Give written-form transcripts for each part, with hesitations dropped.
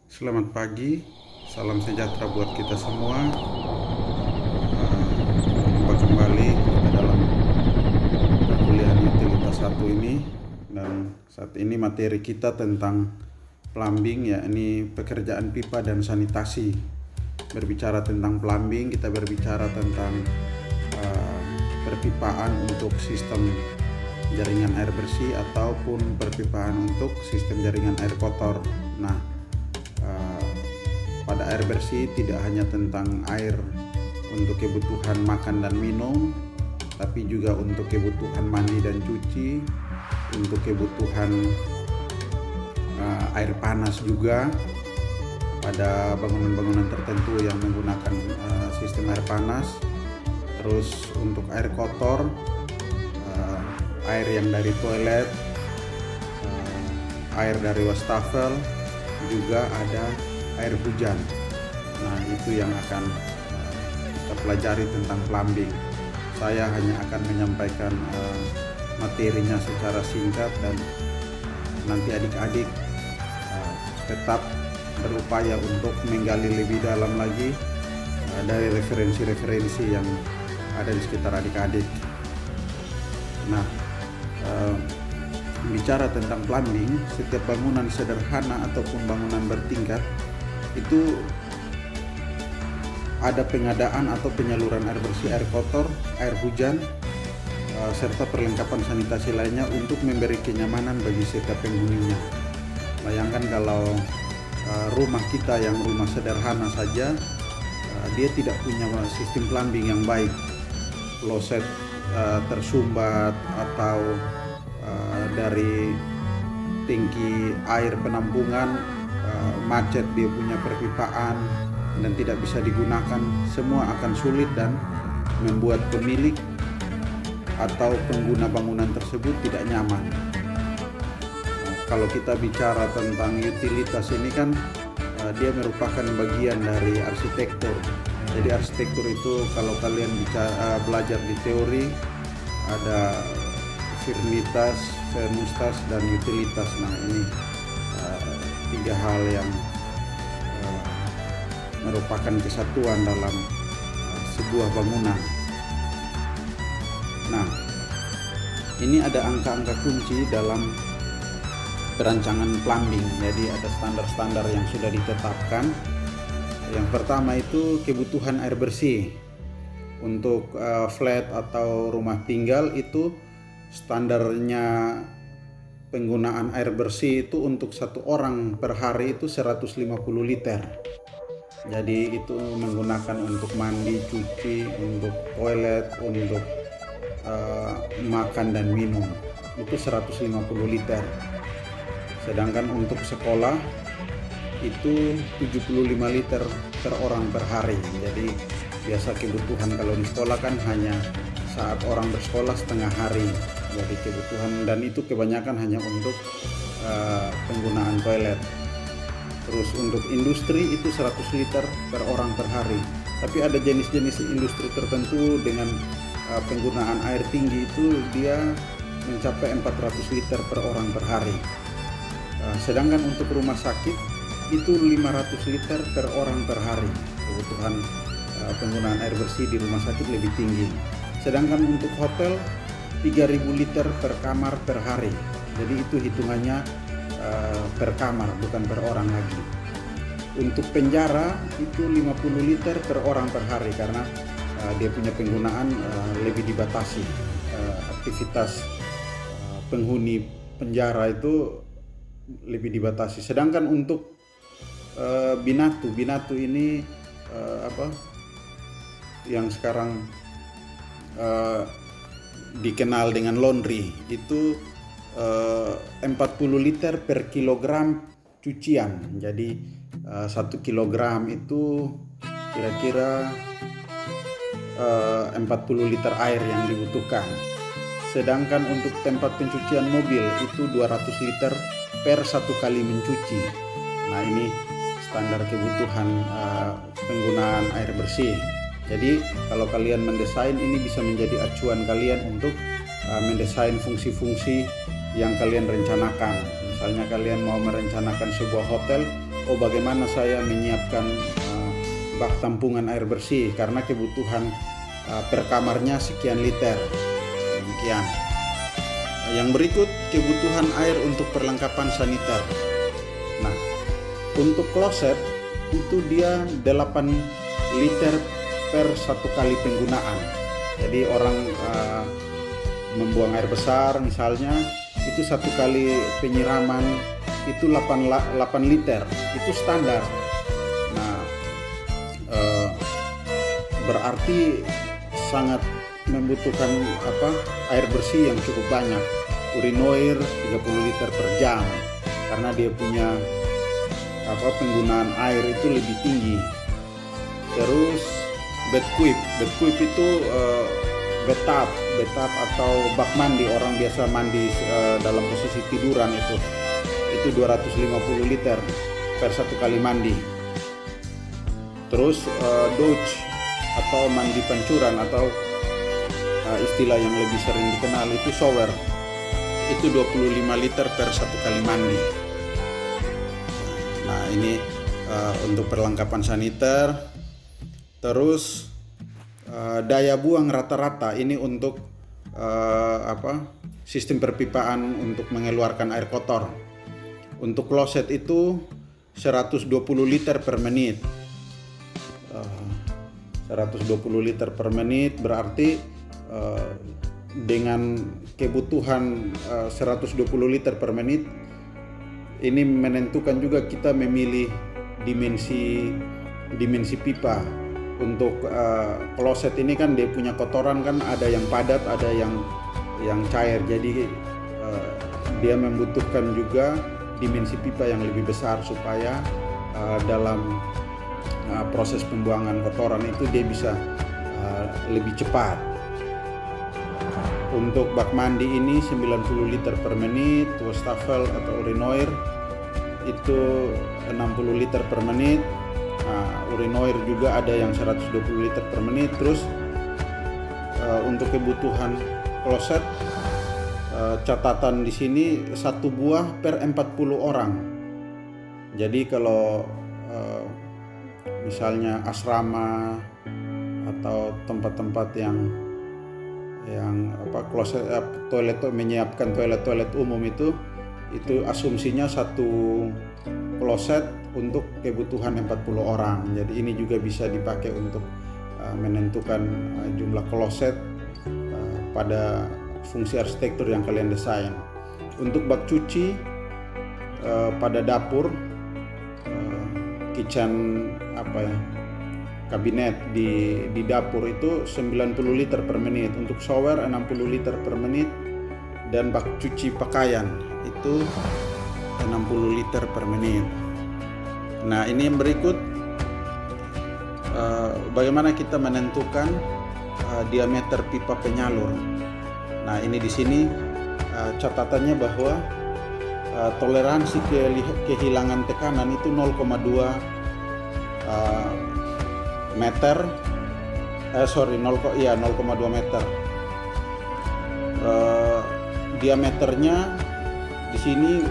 Selamat pagi, salam sejahtera buat kita semua. Jumpa kembali kita dalam perkuliahan utilitas 1 ini. Dan saat ini materi kita tentang plumbing, yakni pekerjaan pipa dan sanitasi. Berbicara tentang plumbing, kita berbicara tentang perpipaan untuk sistem jaringan air bersih ataupun perpipaan untuk sistem jaringan air kotor. Nah, pada air bersih tidak hanya tentang air untuk kebutuhan makan dan minum, tapi juga untuk kebutuhan mandi dan cuci, untuk kebutuhan air panas juga pada bangunan-bangunan tertentu yang menggunakan sistem air panas. Terus untuk air kotor, air yang dari toilet, air dari wastafel, juga ada air hujan. Nah, itu yang akan kita pelajari tentang plumbing. Saya hanya akan menyampaikan materinya secara singkat, dan nanti adik-adik tetap berupaya untuk menggali lebih dalam lagi dari referensi-referensi yang ada di sekitar adik-adik. Nah, bicara tentang plumbing, setiap bangunan sederhana ataupun bangunan bertingkat itu ada pengadaan atau penyaluran air bersih, air kotor, air hujan, serta perlengkapan sanitasi lainnya untuk memberi kenyamanan bagi setiap penghuninya. Bayangkan kalau rumah kita yang rumah sederhana saja, dia tidak punya sistem plumbing yang baik, kloset tersumbat atau dari tangki air penampungan macet dia punya perpipaan dan tidak bisa digunakan, semua akan sulit dan membuat pemilik atau pengguna bangunan tersebut tidak nyaman. Kalau kita bicara tentang utilitas ini kan dia merupakan bagian dari arsitektur. Jadi arsitektur itu kalau kalian belajar di teori ada firmitas, firmustas, dan utilitas. Nah, ini tiga hal yang merupakan kesatuan dalam sebuah bangunan. Nah, ini ada angka-angka kunci dalam perancangan plumbing. Jadi ada standar-standar yang sudah ditetapkan. Yang pertama itu kebutuhan air bersih. Untuk flat atau rumah tinggal itu standarnya penggunaan air bersih itu untuk satu orang per hari itu 150 liter. Jadi itu menggunakan untuk mandi, cuci, untuk toilet, untuk makan dan minum itu 150 liter. Sedangkan untuk sekolah itu 75 liter per orang per hari. Jadi biasa kebutuhan kalau di sekolah kan hanya saat orang bersekolah setengah hari. Jadi kebutuhan, dan itu kebanyakan hanya untuk penggunaan toilet. Terus untuk industri itu 100 liter per orang per hari. Tapi ada jenis-jenis industri tertentu dengan penggunaan air tinggi itu dia mencapai 400 liter per orang per hari. Sedangkan untuk rumah sakit itu 500 liter per orang per hari. Kebutuhan penggunaan air bersih di rumah sakit lebih tinggi. Sedangkan untuk hotel 3.000 liter per kamar per hari. Jadi itu hitungannya per kamar, bukan per orang lagi. Untuk penjara itu 50 liter per orang per hari, karena dia punya penggunaan lebih dibatasi. Aktivitas penghuni penjara itu lebih dibatasi. Sedangkan untuk binatu ini yang sekarang dikenal dengan laundry itu 40 liter per kilogram cucian. Jadi 1 kilogram itu kira-kira 40 liter air yang dibutuhkan. Sedangkan untuk tempat pencucian mobil itu 200 liter per 1 kali mencuci. Nah, ini standar kebutuhan penggunaan air bersih. Jadi kalau kalian mendesain, ini bisa menjadi acuan kalian untuk mendesain fungsi-fungsi yang kalian rencanakan. Misalnya kalian mau merencanakan sebuah hotel, bagaimana saya menyiapkan bak tampungan air bersih karena kebutuhan per kamarnya sekian liter. Demikian. Yang berikut kebutuhan air untuk perlengkapan saniter. Nah, untuk kloset itu dia 8 liter per 1 kali penggunaan. Jadi orang membuang air besar misalnya, itu 1 kali penyiraman itu 8 liter, itu standar. Nah, berarti sangat membutuhkan air bersih yang cukup banyak. Urinoir 30 liter per jam karena dia punya penggunaan air itu lebih tinggi. Terus bedquip itu bathtub atau bak mandi, orang biasa mandi dalam posisi tiduran itu 250 liter per 1 kali mandi. Terus douche atau mandi pancuran atau istilah yang lebih sering dikenal itu shower, itu 25 liter per 1 kali mandi. Nah, ini untuk perlengkapan saniter. Terus daya buang rata-rata ini untuk sistem perpipaan untuk mengeluarkan air kotor. Untuk kloset itu 120 liter per menit. 120 liter per menit berarti dengan kebutuhan 120 liter per menit ini menentukan juga kita memilih dimensi pipa. Untuk kloset ini kan dia punya kotoran kan, ada yang padat, ada yang cair. Jadi dia membutuhkan juga dimensi pipa yang lebih besar supaya dalam proses pembuangan kotoran itu dia bisa lebih cepat. Untuk bak mandi ini 90 liter per menit, wastafel atau urinoir itu 60 liter per menit. Urinoir juga ada yang 120 liter per menit. Terus untuk kebutuhan kloset catatan di sini 1 buah per 40 orang. Jadi kalau misalnya asrama atau tempat-tempat yang kloset toilet menyiapkan toilet umum itu asumsinya 1 kloset untuk kebutuhan 40 orang. Jadi ini juga bisa dipakai untuk menentukan jumlah kloset pada fungsi arsitektur yang kalian desain. Untuk bak cuci pada dapur, kitchen kabinet di dapur itu 90 liter per menit. Untuk shower 60 liter per menit, dan bak cuci pakaian itu 60 liter per menit. Nah, ini yang berikut bagaimana kita menentukan diameter pipa penyalur. Nah, ini di sini catatannya bahwa toleransi kehilangan tekanan itu 0,2 meter. 0,2 meter. Diameternya di sini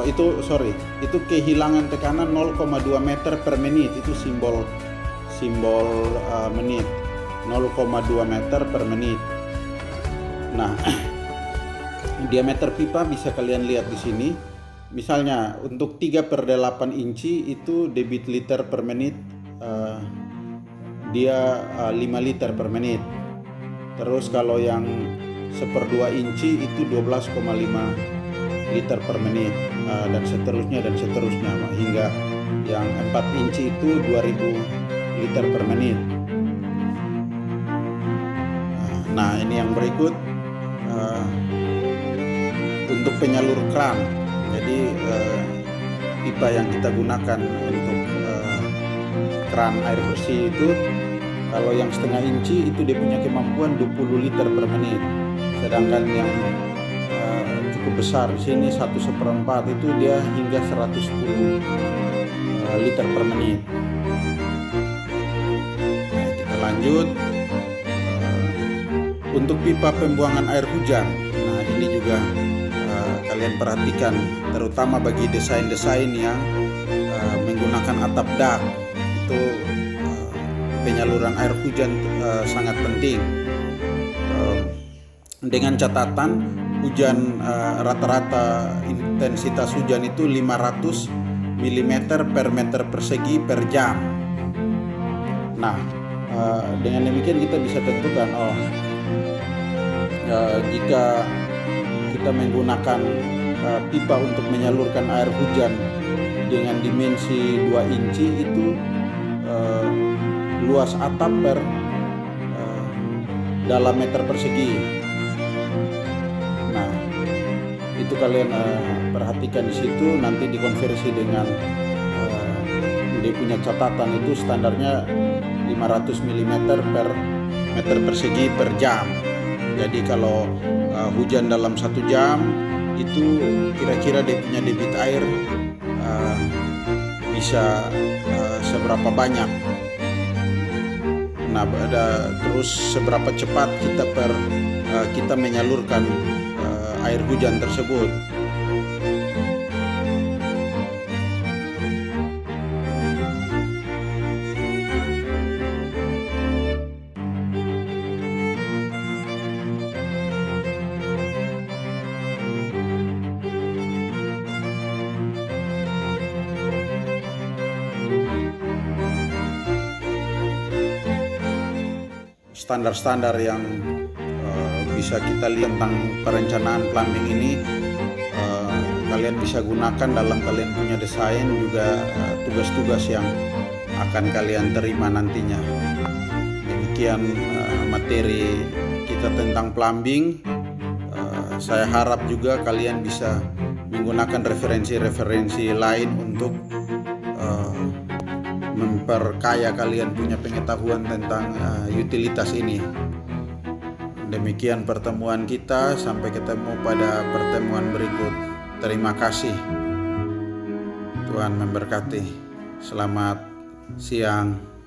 itu kehilangan tekanan 0,2 meter per menit, itu simbol menit, 0,2 meter per menit. Nah, diameter pipa bisa kalian lihat di sini. Misalnya untuk 3/8 inci itu debit liter per menit, dia 5 liter per menit. Terus kalau yang 1/2 inci itu 12,5 liter per menit, dan seterusnya hingga yang 4 inci itu 2000 liter per menit. Nah, ini yang berikut untuk penyalur kran. Jadi pipa yang kita gunakan untuk keran air bersih itu, kalau yang 1/2 inci itu dia punya kemampuan 20 liter per menit. Sedangkan yang cukup besar di sini 1/4 itu dia hingga 110 liter per menit. Nah, kita lanjut untuk pipa pembuangan air hujan. Nah, ini juga kalian perhatikan, terutama bagi desain-desain yang menggunakan atap dak. Itu penyaluran air hujan sangat penting. Dengan catatan hujan rata-rata intensitas hujan itu 500 mm per meter persegi per jam. Nah, dengan demikian kita bisa tentukan jika kita menggunakan pipa untuk menyalurkan air hujan dengan dimensi 2 inci itu luas atap per dalam meter persegi. Nah, itu kalian perhatikan di situ, nanti dikonversi dengan dia punya catatan itu standarnya 500 mm per meter persegi per jam. Jadi kalau hujan dalam 1 jam itu kira-kira dia punya debit air bisa seberapa banyak. Nah, terus seberapa cepat kita menyalurkan air hujan tersebut. Standar-standar yang bisa kita lihat tentang perencanaan plumbing ini kalian bisa gunakan dalam kalian punya desain, juga tugas-tugas yang akan kalian terima nantinya. Demikian materi kita tentang plumbing. Saya harap juga kalian bisa menggunakan referensi-referensi lain untuk memperkaya kalian punya pengetahuan tentang utilitas ini. Demikian pertemuan kita, sampai ketemu pada pertemuan berikut. Terima kasih. Tuhan memberkati. Selamat siang.